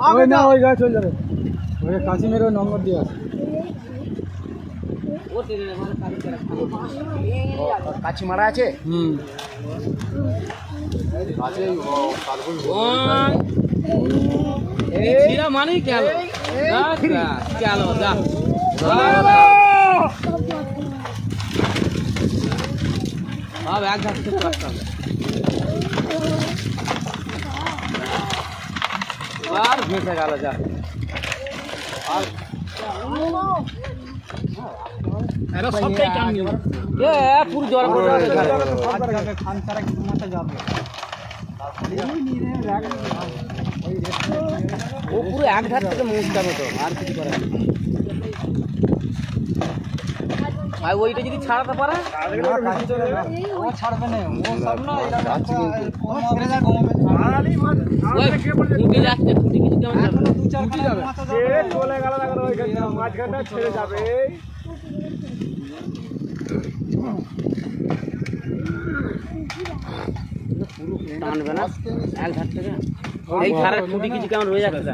ওই না ওই গাছ চলে যাবে ওই কাশিমের ওই নম্বর দিয়ে আছে কাছি মারা আছে মানে গেল গেল যা সব এক ঘাট থেকে রাখতে হবে আর ভেসে গেল যা আর সবটাই টান নিয়ে পুরো জ্বর পড়ে যাবে খান তারা কিছু মাথা যাবে ও পুরো এক ঘাট থেকে মুছতে হবে তো আর কিছু করার নেই আর ওইটা যদি ছাড়াতে পারে ও ছাড়বে না ও সব না ফুটে যাচ্ছে ফুটে কিছু কেমন যাবে চলে গেল মাঝখানটা ছেড়ে যাবে টানবে না এক ঘাট থেকে এই ধারের ফুটি কিছু কেমন রয়ে যাচ্ছে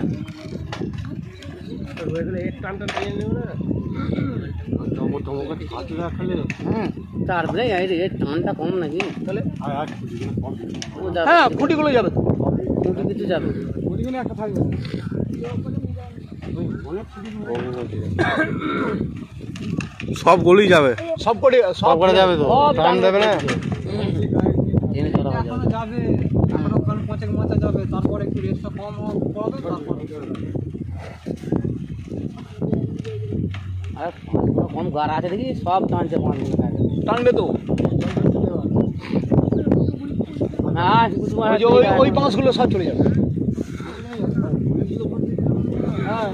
রয়ে গেলে এক টানটা নিয়ে নেব না তারপরে এর টানটা কম নাকি তাহলে হ্যাঁ ফুটিগুলো যাবে ফুটি কিছু যাবে ফুটিগুলো একটা থাকবে সব গলি যাবে সব করে যাবে তো টান দেবে না এনে চলা হয়ে যাবে যাবে এখন ওখানে পচে যাবে তারপরে একটু রেস্টটা কম হবে তারপরে আর কম গাড়া আছে দেখি সব টানছে টানবে তো হ্যাঁ ওই বাঁশগুলো সব চলে যাবে হ্যাঁ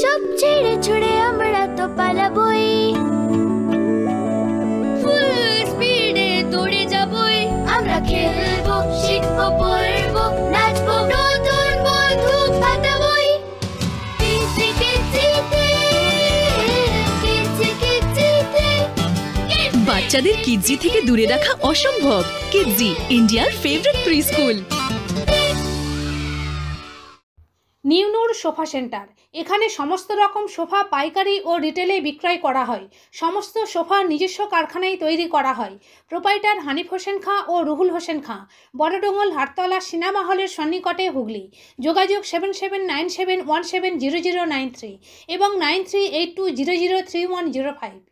সব ছেড়ে ছুড়ে আমরা তো পালাবই ফুল স্পিডে দৌড়ে যাবই আমরা খেলবো শিখবো পড়বো নাচবো নতুন বন্ধু পাতাবই কিচি কিচিতে কিচি কিচিতে বাচ্চাদের কিডজি থেকে দূরে রাখা অসম্ভব কিডজি ইন্ডিয়ার ফেভারিট প্রি স্কুল নিউ নূর সোফা সেন্টার এখানে সমস্ত রকম সোফা পাইকারি ও রিটেলে বিক্রয় করা হয় সমস্ত সোফা নিজস্ব কারখানায় তৈরি করা হয় প্রোপাইটার হানিফ হোসেন খাঁ ও রুহুল হোসেন খাঁ বড়ডোঙ্গল হাটতলা সিনেমা হলের সন্নিকটে হুগলি যোগাযোগ 7797170093 এবং 9382003105